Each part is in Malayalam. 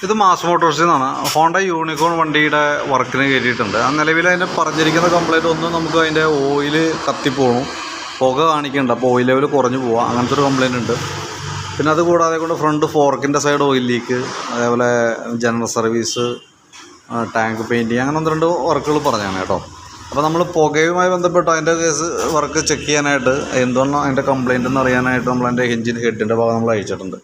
ഇത് മാസ് മോട്ടോഴ്സിൽ നിന്നാണ്. ഹോണ്ട യൂണിക്കോൺ വണ്ടിയുടെ വർക്കിന് കയറ്റിയിട്ടുണ്ട്. ആ നിലവിൽ അതിൻ്റെ പറഞ്ഞിരിക്കുന്ന കംപ്ലൈൻറ്റ് ഒന്ന് നമുക്ക് അതിൻ്റെ ഓയിൽ കത്തിപ്പോണു, പുക കാണിക്കുന്നുണ്ട്, അപ്പോൾ ഓയിൽ ലെവൽ കുറഞ്ഞു പോവുക, അങ്ങനത്തെ ഒരു കംപ്ലൈൻറ്റ് ഉണ്ട്. പിന്നെ അത് കൂടാതെ കൊണ്ട് ഫ്രണ്ട് ഫോർക്കിൻ്റെ സൈഡ് ഓയിൽ ലീക്ക്, അതേപോലെ ജനറൽ സർവീസ്, ടാങ്ക് പെയിൻറ്റിങ്, അങ്ങനെ ഒന്ന് രണ്ട് വർക്കുകൾ പറഞ്ഞാണ് കേട്ടോ. അപ്പോൾ നമ്മൾ പുകയുമായി ബന്ധപ്പെട്ട് അതിൻ്റെ കേസ് വർക്ക് ചെക്ക് ചെയ്യാനായിട്ട് എന്തുകൊണ്ടാണ് അതിൻ്റെ കംപ്ലൈൻറ്റ് എന്ന് അറിയാനായിട്ട് നമ്മൾ അതിൻ്റെ എഞ്ചിൻ ഹെഡിൻ്റെ ഭാഗം നമ്മൾ അയച്ചിട്ടുണ്ട്.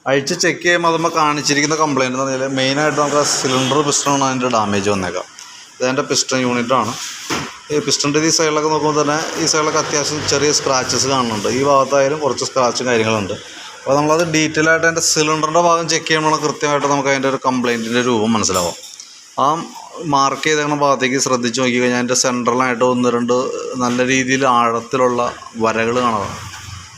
അഴിച്ച് ചെക്ക് ചെയ്യുമ്പോൾ അതുമ്പോൾ കാണിച്ചിരിക്കുന്ന കംപ്ലൈൻറ്റ് എന്ന് പറഞ്ഞാൽ മെയിനായിട്ട് നമുക്ക് ആ സിലിണ്ടർ പിസ്റ്റണാണ് അതിൻ്റെ ഡാമേജ് വന്നേക്കാം. ഇതെൻ്റെ പിസ്റ്റൺ യൂണിറ്റാണ്. ഈ പിസ്റ്റൻ്റെ ഈ സൈഡിലൊക്കെ നോക്കുമ്പോൾ തന്നെ ഈ സൈഡിലൊക്കെ അത്യാവശ്യം ചെറിയ സ്ക്രാച്ചസ് കാണുന്നുണ്ട്. ഈ ഭാഗത്തായാലും കുറച്ച് സ്ക്രാച്ചും കാര്യങ്ങളുണ്ട്. അപ്പോൾ നമ്മളത് ഡീറ്റെയിൽ ആയിട്ട് അതിൻ്റെ സിലിണ്ടറിൻ്റെ ഭാഗം ചെക്ക് ചെയ്യുമ്പോൾ കൃത്യമായിട്ട് നമുക്ക് അതിൻ്റെ ഒരു കംപ്ലൈൻറ്റിൻ്റെ രൂപം മനസ്സിലാവും. ആ മാർക്ക് ചെയ്തേക്കുന്ന ഭാഗത്തേക്ക് ശ്രദ്ധിച്ച് നോക്കി കഴിഞ്ഞാൽ അതിൻ്റെ സെൻട്രലായിട്ട് ഒന്ന് രണ്ട് നല്ല രീതിയിൽ ആഴത്തിലുള്ള വരകൾ കാണാം.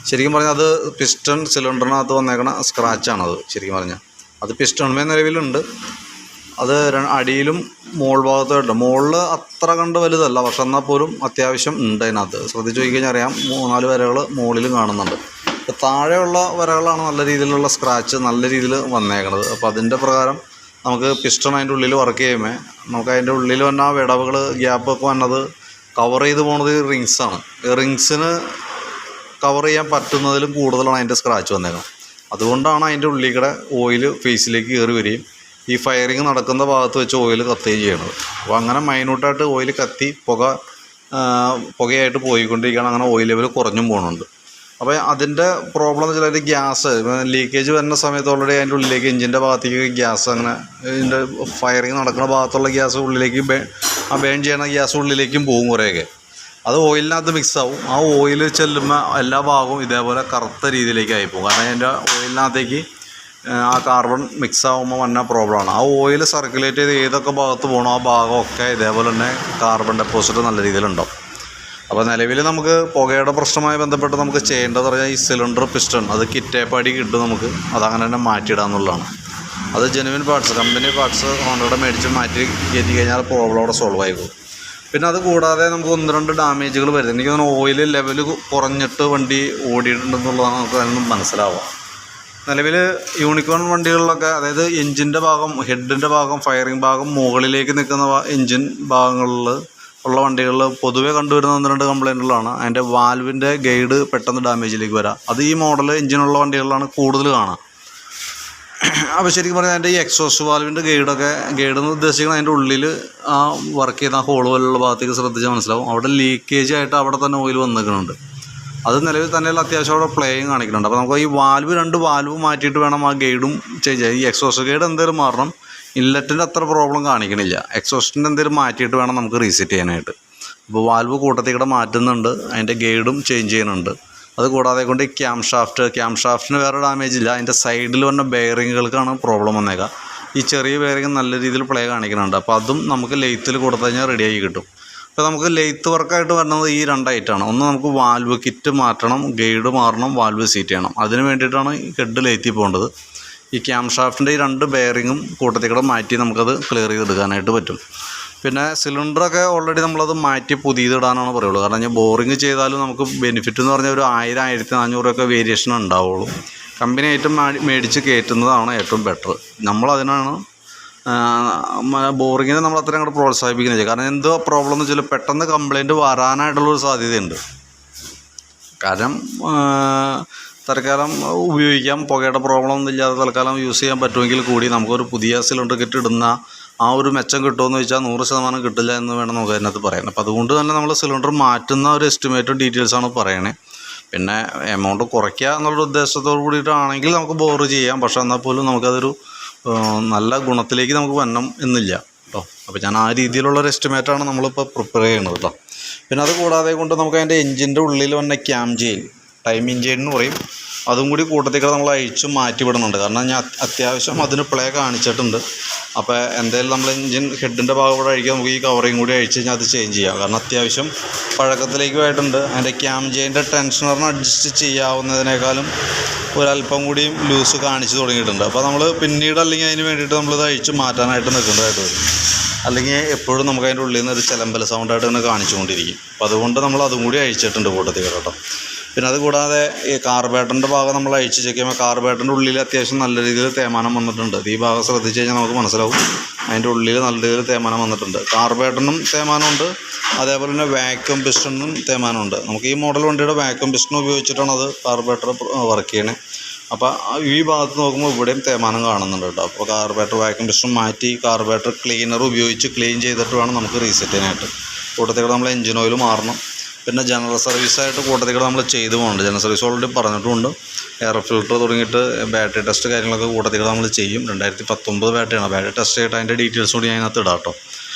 ശരിക്കും പറഞ്ഞാൽ അത് പിസ്റ്റൺ സിലിണ്ടറിനകത്ത് വന്നേക്കണ സ്ക്രാച്ചാണത്. ശരിക്കും പറഞ്ഞാൽ അത് പിസ്റ്റൺമേ നിലവിലുണ്ട്, അത് അടിയിലും മോൾ ഭാഗത്തുണ്ട്. മുകളിൽ അത്ര കണ്ട് വലുതല്ല, പക്ഷെ എന്നാൽ പോലും അത്യാവശ്യം ഉണ്ട് അതിനകത്ത്. ശ്രദ്ധിച്ച് നോക്കി കഴിഞ്ഞാൽ അറിയാം, 3-4 വരകൾ മുകളിലും കാണുന്നുണ്ട്. താഴെയുള്ള വരകളാണ് നല്ല രീതിയിലുള്ള സ്ക്രാച്ച് നല്ല രീതിയിൽ വന്നേക്കണത്. അപ്പോൾ അതിൻ്റെ പ്രകാരം നമുക്ക് പിസ്റ്റൺ അതിൻ്റെ ഉള്ളിൽ വർക്ക് ചെയ്യുമ്പോൾ നമുക്ക് അതിൻ്റെ ഉള്ളിൽ വന്ന ആ വിടവുകൾ ഗ്യാപ്പൊക്കെ വന്നത് കവർ ചെയ്ത് പോകുന്നത് റിങ്സാണ്. റിങ്സിന് കവർ ചെയ്യാൻ പറ്റുന്നതിലും കൂടുതലാണ് അതിൻ്റെ സ്ക്രാച്ച് വന്നേക്കുന്നത്. അതുകൊണ്ടാണ് അതിൻ്റെ ഉള്ളിൽ കൂടെ ഓയിൽ ഫേസിലേക്ക് കയറി വരികയും ഈ ഫയറിങ് നടക്കുന്ന ഭാഗത്ത് വെച്ച് ഓയിൽ കത്തുകയും ചെയ്യണത്. അപ്പോൾ അങ്ങനെ മൈന്യൂട്ടായിട്ട് ഓയിൽ കത്തി പുകയായിട്ട് പോയിക്കൊണ്ടിരിക്കുകയാണ്. അങ്ങനെ ഓയിൽ ലെവൽ കുറഞ്ഞും പോകുന്നുണ്ട്. അപ്പോൾ അതിൻ്റെ പ്രോബ്ലം എന്ന് വെച്ചാൽ അതിൻ്റെ ഗ്യാസ് ലീക്കേജ് വരുന്ന സമയത്ത് ഓൾറെഡി അതിൻ്റെ ഉള്ളിലേക്ക് എഞ്ചിൻ്റെ ഭാഗത്തേക്ക് ഗ്യാസ് അങ്ങനെ ഇതിൻ്റെ ഫയറിങ് നടക്കുന്ന ഭാഗത്തുള്ള ഗ്യാസ് ഉള്ളിലേക്ക് ബേൺ ചെയ്യണ ഗ്യാസ് ഉള്ളിലേക്കും പോകും കുറേയൊക്കെ. അത് ഓയിലിനകത്ത് മിക്സ് ആവും. ആ ഓയിൽ ചെല്ലുമ്പോൾ എല്ലാ ഭാഗവും ഇതേപോലെ കറുത്ത രീതിയിലേക്ക് ആയിപ്പോകും. കാരണം അതിൻ്റെ ഓയിലിനകത്തേക്ക് ആ കാർബൺ മിക്സ് ആകുമ്പോൾ വന്ന പ്രോബ്ലമാണ്. ആ ഓയിൽ സർക്കുലേറ്റ് ചെയ്ത് ഏതൊക്കെ ഭാഗത്ത് പോകണോ ആ ഭാഗമൊക്കെ ഇതേപോലെ തന്നെ കാർബൺ ഡെപ്പോസിറ്റ് നല്ല രീതിയിലുണ്ടാവും. അപ്പോൾ നിലവിൽ നമുക്ക് പുകയുടെ പ്രശ്നവുമായി ബന്ധപ്പെട്ട് നമുക്ക് ചെയ്യേണ്ടതെന്ന് പറഞ്ഞാൽ ഈ സിലിണ്ടർ പിസ്റ്റൺ അത് കിറ്റേപ്പാടി കിട്ടും, നമുക്ക് അതങ്ങനെ തന്നെ മാറ്റിയിടാമെന്നുള്ളതാണ്. അത് ജെനുവിൻ പാർട്സ് കമ്പനി പാർട്സ് ഹോണ്ടയുടെ മേടിച്ച് മാറ്റി കയറ്റി കഴിഞ്ഞാൽ പ്രോബ്ലം അവിടെ സോൾവ് ആയിപ്പോകും. പിന്നെ അത് കൂടാതെ നമുക്ക് 1-2 ഡാമേജുകൾ വരുന്നത് എനിക്ക് തോന്നുന്നു ഓയിൽ ലെവൽ കുറഞ്ഞിട്ട് വണ്ടി ഓടിയിട്ടുണ്ടെന്നുള്ളതാണ് നമുക്ക് അതിനൊന്നും മനസ്സിലാവുക. നിലവിൽ യൂണിക്കോൺ വണ്ടികളിലൊക്കെ അതായത് എഞ്ചിൻ്റെ ഭാഗം ഹെഡിൻ്റെ ഭാഗം ഫയറിംഗ് ഭാഗം മുകളിലേക്ക് നിൽക്കുന്ന എഞ്ചിൻ ഭാഗങ്ങളിൽ ഉള്ള വണ്ടികളിൽ പൊതുവേ കണ്ടുവരുന്ന 1-2 കംപ്ലൈൻറ്റുകളാണ് അതിൻ്റെ വാൽവിൻ്റെ ഗൈഡ് പെട്ടെന്ന് ഡാമേജിലേക്ക് വരാം. അത് ഈ മോഡൽ എഞ്ചിനുള്ള വണ്ടികളിലാണ് കൂടുതൽ കാണുക. അപ്പോൾ ശരിക്കും പറഞ്ഞാൽ അതിൻ്റെ ഈ എക്സോസ്റ്റ് വാൽവിൻ്റെ ഗൈഡെന്ന് ഉദ്ദേശിക്കുന്നത് അതിൻ്റെ ഉള്ളിൽ ആ വർക്ക് ചെയ്യുന്ന ഹോൾ പോലുള്ള ഭാഗത്തേക്ക് ശ്രദ്ധിച്ചാൽ മനസ്സിലാവും. അവിടെ ലീക്കേജ് ആയിട്ട് അവിടെ തന്നെ ഓയിൽ വന്നിരിക്കുന്നുണ്ട്. അത് നിലവിൽ തന്നെയുള്ള അത്യാവശ്യം അവിടെ പ്ലേയും കാണിക്കുന്നുണ്ട്. അപ്പോൾ നമുക്ക് ഈ 2 വാൽവ് മാറ്റിയിട്ട് വേണം ആ ഗൈഡും ചേഞ്ച് ചെയ്യാം. ഈ എക്സോസ്റ്റ് ഗൈഡ് എന്തെങ്കിലും മാറണം. ഇൻലെറ്റിൻ്റെ അത്ര പ്രോബ്ലം കാണിക്കണില്ല. എക്സോസ്റ്റിൻ്റെ എന്തെങ്കിലും മാറ്റിയിട്ട് വേണം നമുക്ക് റീസെറ്റ് ചെയ്യാനായിട്ട്. അപ്പോൾ വാൽവ് കൂട്ടത്തിൽക്കൂടെ മാറ്റുന്നുണ്ട്, അതിൻ്റെ ഗൈഡും ചേഞ്ച് ചെയ്യുന്നുണ്ട്. അത് കൂടാതെ കൊണ്ട് ഈ ക്യാം ഷാഫ്റ്റിന് വേറെ ഡാമേജ് ഇല്ല. അതിൻ്റെ സൈഡിൽ വന്ന ബെയറിങ്ങുകൾക്കാണ് പ്രോബ്ലം വന്നേക്കുക. ഈ ചെറിയ ബെയറിങ് നല്ല രീതിയിൽ പ്ലേ കാണിക്കുന്നുണ്ട്. അപ്പോൾ അതും നമുക്ക് ലെയ്ത്തിൽ കൊടുത്തു കഴിഞ്ഞാൽ റെഡിയാക്കി കിട്ടും. അപ്പോൾ നമുക്ക് ലെയ്ത്ത് വർക്കായിട്ട് വരുന്നത് ഈ 2 ഐറ്റമാണ്. ഒന്ന് നമുക്ക് വാൽവ് കിറ്റ് മാറ്റണം, ഗൈഡ് മാറണം, വാൽവ് സീറ്റ് ചെയ്യണം. അതിന് വേണ്ടിയിട്ടാണ് ഈ ഹെഡ് ലെയ്ത്തിൽ പോകേണ്ടത്. ഈ ക്യാം ഷാഫ്റ്റിൻ്റെ ഈ 2 ബെയറിങ്ങും കൂട്ടത്തിൽ കൂടെ മാറ്റി നമുക്കത് ക്ലിയർ ചെയ്തെടുക്കാനായിട്ട് പറ്റും. പിന്നെ സിലിണ്ടറൊക്കെ ഓൾറെഡി നമ്മളത് മാറ്റി പുതിയതിടാനാണ് പറയുള്ളൂ. കാരണം ഞാൻ ബോറിങ് ചെയ്താലും നമുക്ക് ബെനിഫിറ്റ് എന്ന് പറഞ്ഞാൽ ഒരു 1000-1400 വേരിയേഷൻ ഉണ്ടാവുള്ളൂ. കമ്പനി ഐറ്റം മേടിച്ച് കയറ്റുന്നതാണ് ഏറ്റവും ബെറ്റർ. നമ്മളതിനാണ് ബോറിങ്ങിനെ നമ്മൾ അത്രയും അങ്ങോട്ട് പ്രോത്സാഹിപ്പിക്കുന്നത്. കാരണം എന്തോ പ്രോബ്ലം എന്ന് വെച്ചാൽ പെട്ടെന്ന് കംപ്ലൈൻറ്റ് വരാനായിട്ടുള്ളൊരു സാധ്യതയുണ്ട്. കാരണം തൽക്കാലം ഉപയോഗിക്കാം, പുകയുടെ പ്രോബ്ലം ഒന്നും ഇല്ലാതെ തൽക്കാലം യൂസ് ചെയ്യാൻ പറ്റുമെങ്കിൽ കൂടി നമുക്കൊരു പുതിയ സിലിണ്ടർ കിറ്റ് ഇടുന്ന ആ ഒരു മെച്ചം കിട്ടുമെന്ന് ചോദിച്ചാൽ 100% കിട്ടില്ല എന്ന് വേണം നമുക്ക് അതിനകത്ത് പറയാൻ. അപ്പോൾ അതുകൊണ്ട് തന്നെ നമ്മൾ സിലിണ്ടർ മാറ്റുന്ന ഒരു എസ്റ്റിമേറ്റും ഡീറ്റെയിൽസാണ് പറയണേ. പിന്നെ എമൗണ്ട് കുറയ്ക്കുക എന്നുള്ള ഉദ്ദേശത്തോട് കൂടിയിട്ടാണെങ്കിൽ നമുക്ക് ബോറ് ചെയ്യാം. പക്ഷേ എന്നാൽ പോലും നമുക്കതൊരു നല്ല ഗുണത്തിലേക്ക് നമുക്ക് വരണം എന്നില്ല കേട്ടോ. അപ്പോൾ ഞാൻ ആ രീതിയിലുള്ളൊരു എസ്റ്റിമേറ്റാണ് നമ്മളിപ്പോൾ പ്രിപ്പയർ ചെയ്യണത് കേട്ടോ. പിന്നെ അത് കൂടാതെ കൊണ്ട് നമുക്ക് അതിൻ്റെ എഞ്ചിൻ്റെ ഉള്ളിൽ വന്ന ക്യാം ചെയിൻ, ടൈമിംഗ് ചെയിൻ എന്ന് പറയും, അതും കൂടി കൂട്ടത്തേക്ക് നമ്മൾ അഴിച്ചു മാറ്റി വിടുന്നുണ്ട്. കാരണം ഞാൻ അത്യാവശ്യം അതിന് പ്ലേ കാണിച്ചിട്ടുണ്ട്. അപ്പോൾ എന്തായാലും നമ്മൾ എഞ്ചിൻ ഹെഡിൻ്റെ ഭാഗം കൂടെ അഴിക്കുക, നമുക്ക് ഈ കവറിങ് കൂടി അഴിച്ച് കഴിഞ്ഞാൽ അത് ചേഞ്ച് ചെയ്യാം. കാരണം അത്യാവശ്യം പഴക്കത്തിലേക്കുമായിട്ടുണ്ട്. അതിൻ്റെ ക്യാം ചെയിൻ്റെ ടെൻഷനറിന് അഡ്ജസ്റ്റ് ചെയ്യാവുന്നതിനേക്കാളും ഒരല്പം കൂടിയും ലൂസ് കാണിച്ച് തുടങ്ങിയിട്ടുണ്ട്. അപ്പോൾ നമ്മൾ പിന്നീട് അല്ലെങ്കിൽ അതിന് വേണ്ടിയിട്ട് നമ്മളിത് അഴിച്ച് മാറ്റാനായിട്ട് നിൽക്കേണ്ടതായിട്ട് വരും. അല്ലെങ്കിൽ എപ്പോഴും നമുക്ക് അതിൻ്റെ ഉള്ളിൽ നിന്ന് ഒരു ചിലമ്പല സൗണ്ടായിട്ട് തന്നെ കാണിച്ചുകൊണ്ടിരിക്കും. അപ്പോൾ അതുകൊണ്ട് നമ്മൾ അതും കൂടി അഴിച്ചിട്ടുണ്ട് കൂട്ടത്തിൽ കേട്ടോ. പിന്നെ അത് കൂടാതെ ഈ കാർബേറ്ററിൻ്റെ ഭാഗം നമ്മൾ അഴിച്ച് ചെക്ക് ചെയ്യുമ്പോൾ കാർബേറ്ററിൻ്റെ ഉള്ളിൽ അത്യാവശ്യം നല്ല രീതിയിൽ തേയ്മാനം വന്നിട്ടുണ്ട്. ഈ ഭാഗം ശ്രദ്ധിച്ച് കഴിഞ്ഞാൽ നമുക്ക് മനസ്സിലാവും അതിൻ്റെ ഉള്ളിൽ നല്ല രീതിയിൽ തേയ്മാനം വന്നിട്ടുണ്ട്. കാർബേറ്ററിനും തേയ്മാനമുണ്ട്, അതേപോലെ തന്നെ വാക്യൂം പിസ്റ്റണിനും തേയ്മാനമുണ്ട്. നമുക്ക് ഈ മോഡൽ വണ്ടിയുടെ വാക്യൂം പിസ്റ്റൺ ഉപയോഗിച്ചിട്ടാണ് അത് കാർബേറ്റർ വർക്ക് ചെയ്യണത്. അപ്പോൾ ഈ ഭാഗത്ത് നോക്കുമ്പോൾ ഇവിടെയും തേയ്മാനം കാണുന്നുണ്ട് കേട്ടോ. അപ്പോൾ കാർബേറ്റർ വാക്യൂം പിസ്റ്റൺ മാറ്റി കാർബേറ്റർ ക്ലീനർ ഉപയോഗിച്ച് ക്ലീൻ ചെയ്തിട്ട് വേണം നമുക്ക് റീസെറ്റ് ചെയ്യാനായിട്ട്. കൂട്ടത്തിൽ നമ്മൾ എഞ്ചിൻ ഓയിൽ മാറണം. പിന്നെ ജനറൽ സർവീസായിട്ട് കൂട്ടത്തിൽ നമ്മൾ ചെയ്തു പോകുന്നുണ്ട്. ജനറൽ സർവീസ് ഓൾറെഡി പറഞ്ഞിട്ടുമുണ്ട്. എയർ ഫിൽറ്റർ തുടങ്ങിയിട്ട് ബാറ്ററി ടെസ്റ്റ് കാര്യങ്ങളൊക്കെ കൂട്ടത്തിൽ നമ്മൾ ചെയ്യും. 2019 ബാറ്ററിയാണ്. ബാറ്ററി ടെസ്റ്റ് ചെയ്തിട്ട് അതിൻ്റെ ഡീറ്റെയിൽസ് കൂടി അതിനകത്ത് ഇടാം കേട്ടോ.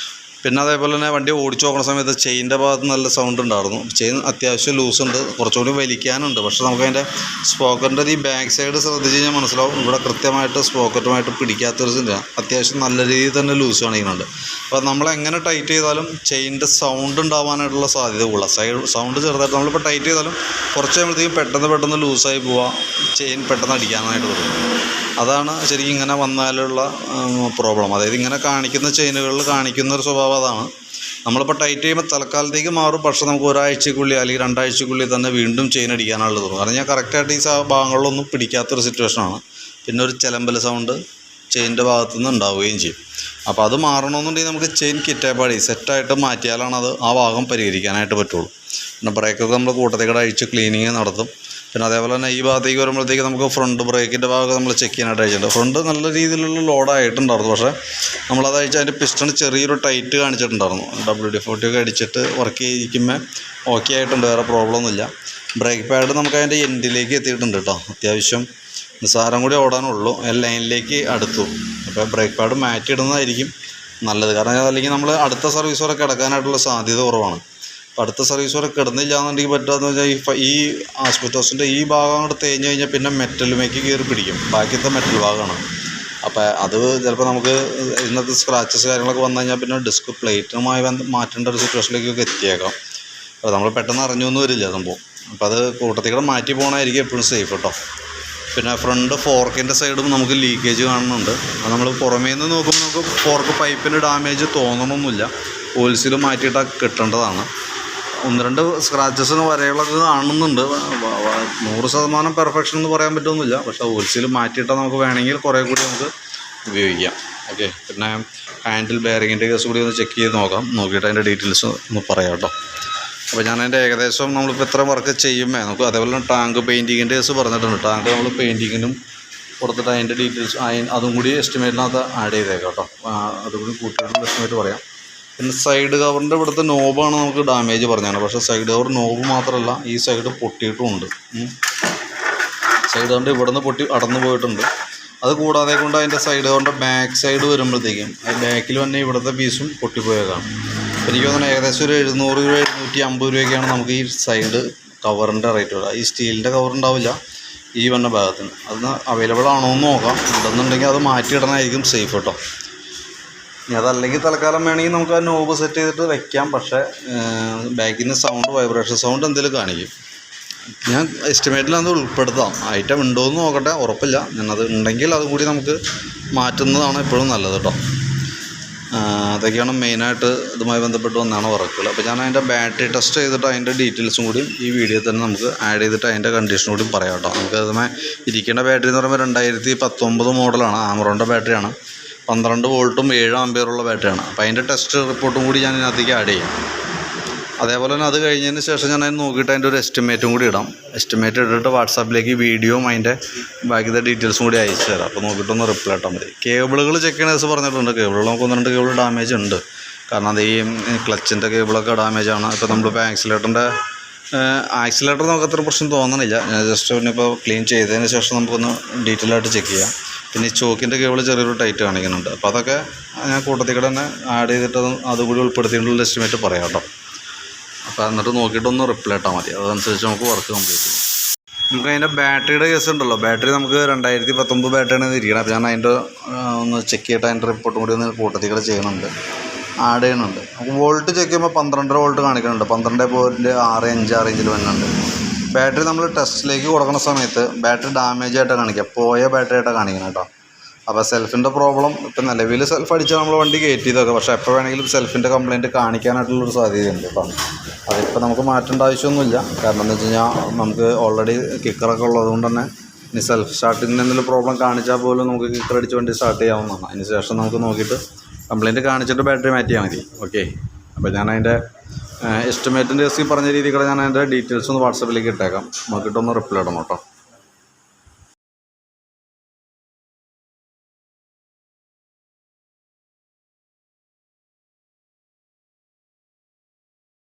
പിന്നെ അതേപോലെ തന്നെ വണ്ടി ഓടിച്ച് നോക്കുന്ന സമയത്ത് ചെയിൻ്റെ ഭാഗത്ത് നല്ല സൗണ്ട് ഉണ്ടായിരുന്നു. ചെയിൻ അത്യാവശ്യം ലൂസുണ്ട്, കുറച്ചുകൂടി വലിക്കാനുണ്ട്. പക്ഷേ നമുക്ക് അതിൻ്റെ സ്പോക്കറ്റിൻ്റെ ഈ ബാക്ക് സൈഡ് ശ്രദ്ധിച്ച് കഴിഞ്ഞാൽ മനസ്സിലാവും ഇവിടെ കൃത്യമായിട്ട് സ്പോക്കറ്റുമായിട്ട് പിടിക്കാത്തൊരു അത്യാവശ്യം നല്ല രീതിയിൽ തന്നെ ലൂസ് കാണിക്കുന്നുണ്ട്. അപ്പോൾ നമ്മളെങ്ങനെ ടൈറ്റ് ചെയ്താലും ചെയിൻ്റെ സൗണ്ട് ഉണ്ടാവാനായിട്ടുള്ള സാധ്യത കൂടുതലാണ്. സൗണ്ട് ചെറുതായിട്ട് നമ്മളിപ്പോൾ ടൈറ്റ് ചെയ്താലും കുറച്ച് കഴിയുമ്പോഴത്തേക്കും പെട്ടെന്ന് ലൂസായി പോവാം, ചെയിൻ പെട്ടെന്ന് അടിക്കാനായിട്ട് തുടങ്ങും. അതാണ് ശരിക്കും ഇങ്ങനെ വന്നാലുള്ള പ്രോബ്ലം. അതായത് ഇങ്ങനെ കാണിക്കുന്ന ചെയിനുകളിൽ കാണിക്കുന്ന ഒരു സ്വഭാവം അതാണ്. നമ്മളിപ്പോൾ ടൈറ്റ് ചെയ്യുമ്പോൾ തൽക്കാലത്തേക്ക് മാറും, പക്ഷേ നമുക്ക് ഒരാഴ്ചക്കുള്ളിൽ അല്ലെങ്കിൽ 2 ആഴ്ചക്കുള്ളിൽ തന്നെ വീണ്ടും ചെയിൻ അടിക്കാനുള്ളത് തോന്നും. കാരണം ഞാൻ കറക്റ്റായിട്ട് ഈ ഭാഗങ്ങളിലൊന്നും പിടിക്കാത്തൊരു സിറ്റുവേഷനാണ്. പിന്നെ ഒരു ചിലമ്പൽ സൗണ്ട് ചെയിൻ്റെ ഭാഗത്തുനിന്ന് ഉണ്ടാവുകയും ചെയ്യും. അപ്പോൾ അത് മാറണമെന്നുണ്ടെങ്കിൽ നമുക്ക് ചെയിൻ കിറ്റേപ്പാടി സെറ്റായിട്ട് മാറ്റിയാലാണ് അത് ആ ഭാഗം പരിഹരിക്കാനായിട്ട് പറ്റുള്ളൂ. പിന്നെ ബ്രേക്കൊക്കെ നമ്മൾ കൂട്ടത്തേക്കൂടെ അഴിച്ച് ക്ലീനിങ് നടത്തും. പിന്നെ അതേപോലെ തന്നെ ഈ ഭാഗത്തേക്ക് വരുമ്പോഴത്തേക്ക് നമുക്ക് ഫ്രണ്ട് ബ്രേക്കിൻ്റെ ഭാഗം നമ്മൾ ചെക്ക് ചെയ്യാനായിട്ട് അയച്ചിട്ടുണ്ട്. ഫ്രണ്ട് നല്ല രീതിയിലുള്ള ലോഡായിട്ടുണ്ടായിരുന്നു, പക്ഷേ നമ്മളത് അയച്ച് അതിൻ്റെ പിസ്റ്റൺ ചെറിയൊരു ടൈറ്റ് കാണിച്ചിട്ടുണ്ടായിരുന്നു. WD-40 ഒക്കെ അടിച്ചിട്ട് വർക്ക് ചെയ്യിക്കുമ്പോൾ ഓക്കെ ആയിട്ടുണ്ട്, വേറെ പ്രോബ്ലം ഒന്നുമില്ല. ബ്രേക്ക് പാഡ് നമുക്ക് അതിൻ്റെ എൻഡിലേക്ക് എത്തിയിട്ടുണ്ട് കേട്ടോ. അത്യാവശ്യം നിസ്സാരം കൂടി ഓടാനുള്ളൂ, ലൈനിലേക്ക് അടുത്തു. അപ്പോൾ ബ്രേക്ക് പാഡ് മാറ്റിയിടുന്നതായിരിക്കും നല്ലത്. കാരണം അല്ലെങ്കിൽ നമ്മൾ അടുത്ത സർവീസ് വരെ കിടക്കാനായിട്ടുള്ള സാധ്യത കുറവാണ്. അപ്പോൾ അടുത്ത സർവീസ് വരെ കിടന്നില്ല എന്നുണ്ടെങ്കിൽ പറ്റുകയെന്ന് വെച്ചാൽ ഈ ആസ്പെറ്റോസിൻ്റെ ഈ ഭാഗം അങ്ങോട്ട് തേഞ്ഞ് കഴിഞ്ഞാൽ പിന്നെ മെറ്റലുമേക്ക് കയറി പിടിക്കും, ബാക്കിയത്തെ മെറ്റൽ ഭാഗമാണ്. അപ്പോൾ അത് ചിലപ്പോൾ നമുക്ക് ഇന്നത്തെ സ്ക്രാച്ചസ് കാര്യങ്ങളൊക്കെ വന്നു കഴിഞ്ഞാൽ പിന്നെ ഡിസ്ക് പ്ലേറ്റുമായി മാറ്റേണ്ട ഒരു സിറ്റുവേഷനിലേക്കൊക്കെ എത്തിയേക്കാം. അപ്പോൾ നമ്മൾ പെട്ടെന്ന് അറിഞ്ഞൊന്നും വരില്ല സംഭവം. അപ്പോൾ അത് കൂട്ടത്തിക്കൂടെ മാറ്റി പോകണമായിരിക്കും എപ്പോഴും സേഫ് കേട്ടോ. പിന്നെ ഫ്രണ്ട് ഫോർക്കിൻ്റെ സൈഡും നമുക്ക് ലീക്കേജ് കാണുന്നുണ്ട്. അത് നമ്മൾ പുറമേ നിന്ന് നോക്കുമ്പോൾ നമുക്ക് ഫോർക്ക് പൈപ്പിന് ഡാമേജ് തോന്നണമൊന്നുമില്ല, ഓയിൽസിൽ മാറ്റിയിട്ടാൽ കിട്ടേണ്ടതാണ്. 1-2 സ്ക്രാച്ചസിന് വരകളൊക്കെ കാണുന്നുണ്ട്. 100% പെർഫെക്ഷൻ എന്ന് പറയാൻ പറ്റുമൊന്നുമില്ല, പക്ഷേ ഓയിൽസിൽ മാറ്റിയിട്ടാൽ നമുക്ക് വേണമെങ്കിൽ കുറേ കൂടി നമുക്ക് ഉപയോഗിക്കാം. ഓക്കെ. പിന്നെ ഹാൻഡിൽ ബെയറിങ്ങിൻ്റെ കേസ് കൂടി ഒന്ന് ചെക്ക് ചെയ്ത് നോക്കാം, നോക്കിയിട്ട് അതിൻ്റെ ഡീറ്റെയിൽസ് ഒന്ന് പറയാം കേട്ടോ. അപ്പോൾ ഞാൻ അതിൻ്റെ ഏകദേശം നമ്മളിപ്പോൾ എത്ര വർക്ക് ചെയ്യുമ്പോൾ നമുക്ക് അതേപോലെ തന്നെ ടാങ്ക് പെയിൻറ്റിങ്ങിൻ്റെ കേസ് പറഞ്ഞിട്ടുണ്ട്. ടാങ്ക് നമ്മൾ പെയിൻറ്റിങ്ങിനും കൊടുത്തിട്ട് അതിൻ്റെ ഡീറ്റെയിൽസ് അതും കൂടി എസ്റ്റിമേറ്റിനകത്ത് ആഡ് ചെയ്തേക്കാം കേട്ടോ. അതുകൂടി കൂട്ടിയിട്ടുള്ള എസ്റ്റിമേറ്റ് പറയാം. പിന്നെ സൈഡ് കവറിൻ്റെ ഇവിടുത്തെ നോബാണ് നമുക്ക് ഡാമേജ് പറഞ്ഞാണ്, പക്ഷേ സൈഡ് കവർ നോബ് മാത്രമല്ല ഈ സൈഡ് പൊട്ടിയിട്ടുമുണ്ട്. സൈഡ് കവറിൻ്റെ ഇവിടുന്ന് പൊട്ടി അടന്നു പോയിട്ടുണ്ട്. അത് കൂടാതെ കൊണ്ട് അതിൻ്റെ സൈഡ് കവറിൻ്റെ ബാക്ക് സൈഡ് വരുമ്പോഴത്തേക്കും ബാക്കിൽ തന്നെ ഇവിടുത്തെ പീസും പൊട്ടിപ്പോയേക്കാം. എനിക്ക് തോന്നുന്നു ഏകദേശം ഒരു 700 രൂപ 750 രൂപയൊക്കെയാണ് നമുക്ക് ഈ സൈഡ് കവറിൻ്റെ റേറ്റ് വരിക. ഈ സ്റ്റീലിൻ്റെ കവർ ഉണ്ടാവില്ല ഈ വന്ന ഭാഗത്തിന്. അതിന് അവൈലബിൾ ആണോ എന്ന് നോക്കാം, ഉണ്ടെന്നുണ്ടെങ്കിൽ അത് മാറ്റിയിടണമായിരിക്കും സേഫ് കേട്ടോ. ഇനി അതല്ലെങ്കിൽ തൽക്കാലം വേണമെങ്കിൽ നമുക്ക് ആ നോബ് സെറ്റ് ചെയ്തിട്ട് വെക്കാം, പക്ഷേ ബാക്കിൽ നിന്ന് സൗണ്ട് വൈബ്രേഷൻ സൗണ്ട് എന്തെങ്കിലും കാണിക്കും. ഞാൻ എസ്റ്റിമേറ്റിൽ അത് ഉൾപ്പെടുത്താം. ഐറ്റം ഉണ്ടോ എന്ന് നോക്കട്ടെ, ഉറപ്പില്ല. ഞാനത് ഉണ്ടെങ്കിൽ അതും കൂടി നമുക്ക് മാറ്റുന്നതാണ് എപ്പോഴും നല്ലത് കേട്ടോ. അതൊക്കെയാണ് മെയിനായിട്ട് ഇതുമായി ബന്ധപ്പെട്ട് വന്നാണ് വർക്കുകൾ. അപ്പോൾ ഞാൻ അതിൻ്റെ ബാറ്ററി ടെസ്റ്റ് ചെയ്തിട്ട് അതിൻ്റെ ഡീറ്റെയിൽസും കൂടി ഈ വീഡിയോയിൽ തന്നെ നമുക്ക് ആഡ് ചെയ്തിട്ട് അതിൻ്റെ കണ്ടീഷൻ കൂടി പറയാം കേട്ടോ. നമുക്ക് അതുമായി ഇരിക്കേണ്ട ബാറ്ററി എന്ന് പറയുമ്പോൾ 2019 മോഡലാണ്, ആമറോണിൻ്റെ ബാറ്ററിയാണ്. 12 വോൾട്ടും 7 ആമ്പിയറുള്ള ബാറ്ററിയാണ്. അപ്പോൾ അതിൻ്റെ ടെസ്റ്റ് റിപ്പോർട്ടും കൂടി ഞാൻ ഇതിനകത്തേക്ക് ആഡ് ചെയ്യാം. അതേപോലെ തന്നെ അത് കഴിഞ്ഞതിന് ശേഷം ഞാൻ അതിന് നോക്കിയിട്ട് അതിൻ്റെ ഒരു എസ്റ്റിമേറ്റും കൂടി ഇടാം. എസ്റ്റിമേറ്റ് ഇട്ടിട്ട് വാട്സാപ്പിലേക്ക് വീഡിയോയും അതിൻ്റെ ബാക്കിത്തെ ഡീറ്റെയിൽസും കൂടി അയച്ചു തരാം. അപ്പോൾ നോക്കിയിട്ടൊന്ന് റിപ്ലൈ ഇട്ടാൽ മതി. കേബിളുകൾ ചെക്ക് ചെയ്യണ ദിവസം പറഞ്ഞിട്ടുണ്ട്. കേബിളുകൾ നമുക്ക് 1-2 കേബിൾ ഡാമേജ് ഉണ്ട്. കാരണം അത് ഈ ക്ലച്ചിൻ്റെ കേബിളൊക്കെ ഡാമേജാണ്. ഇപ്പോൾ നമ്മളിപ്പോൾ ആക്സിലേറ്റർ നമുക്ക് അത്ര പ്രശ്നം തോന്നണില്ല. ഞാൻ ജസ്റ്റ് ഇപ്പോൾ ക്ലീൻ ചെയ്തതിന് ശേഷം നമുക്കൊന്ന് ഡീറ്റെയിൽ ആയിട്ട് ചെക്ക് ചെയ്യാം. പിന്നെ ഈ ചോക്കിൻ്റെ കേബിൾ ചെറിയൊരു ടൈറ്റ് കാണിക്കുന്നുണ്ട്. അപ്പോൾ അതൊക്കെ ഞാൻ കൂട്ടത്തിൽ കൂടെ തന്നെ ആഡ് ചെയ്തിട്ട് അതുകൂടി ഉൾപ്പെടുത്തിയിട്ടുള്ള എസ്റ്റിമേറ്റ് പറയാം കേട്ടോ. അപ്പോൾ എന്നിട്ട് നോക്കിയിട്ടൊന്ന് റിപ്ലൈ ഇട്ടാൽ മതി. അതനുസരിച്ച് നമുക്ക് വർക്ക് കംപ്ലീറ്റ് ചെയ്യും. നമുക്ക് അതിൻ്റെ ബാറ്ററിയുടെ കേസ് ഉണ്ടല്ലോ, ബാറ്ററി നമുക്ക് 2019 ബാറ്ററിയാണ് ഇരിക്കണം. അപ്പോൾ ഞാൻ അതിൻ്റെ ഒന്ന് ചെക്ക് ചെയ്തിട്ട് അതിൻ്റെ റിപ്പോർട്ടും കൂടി ഒന്ന് കൂട്ടത്തിൽ കൂടെ ചെയ്യണുണ്ട്, ആഡ് ചെയ്യുന്നുണ്ട്. നമുക്ക് വോൾട്ട് ചെക്ക് ചെയ്യുമ്പോൾ 12.5 വോൾട്ട് കാണിക്കുന്നുണ്ട്. 12.65 വരുന്നുണ്ട്. ബാറ്ററി നമ്മൾ ടെസ്റ്റിലേക്ക് കൊടുക്കുന്ന സമയത്ത് ബാറ്ററി ഡാമേജ് ആയിട്ടാണ് കാണിക്കുക, പോയ ബാറ്ററി ആയിട്ടാണ് കാണിക്കുന്നത് കേട്ടോ. അപ്പോൾ സെൽഫിൻ്റെ പ്രോബ്ലം ഇപ്പം നിലവിൽ സെൽഫ് അടിച്ചാൽ നമ്മൾ വണ്ടി കയറ്റിയതൊക്കെ, പക്ഷേ എപ്പോൾ വേണമെങ്കിലും സെൽഫിൻ്റെ കംപ്ലയിൻറ്റ് കാണിക്കാനായിട്ടുള്ളൊരു സാധ്യതയുണ്ട്. അപ്പം അതിപ്പോൾ നമുക്ക് മാറ്റേണ്ട ആവശ്യമൊന്നുമില്ല. കാരണം എന്താ വെച്ച് കഴിഞ്ഞാൽ നമുക്ക് ഓൾറെഡി കിക്കറൊക്കെ ഉള്ളതുകൊണ്ട് തന്നെ ഇനി സെൽഫ് സ്റ്റാർട്ടിങ്ങിന് എന്തെങ്കിലും പ്രോബ്ലം കാണിച്ചാൽ പോലും നമുക്ക് കിക്കർ അടിച്ച് വണ്ടി സ്റ്റാർട്ട് ചെയ്യാവുന്നതാണ്. അതിന് ശേഷം നമുക്ക് നോക്കിയിട്ട് കംപ്ലയിൻറ്റ് കാണിച്ചിട്ട് ബാറ്ററി മാറ്റിയാൽ മതി. ഓക്കെ, അപ്പോൾ ഞാൻ അതിൻ്റെ എസ്റ്റിമേറ്റിൻ്റെ പറഞ്ഞ രീതിയിൽ ഞാൻ അതിൻ്റെ ഡീറ്റെയിൽസ് ഒന്ന് വാട്സാപ്പിലേക്ക് ഇട്ടേക്കാം. നോക്കിയിട്ടൊന്ന് റിപ്ലൈ ഇടണം കേട്ടോ.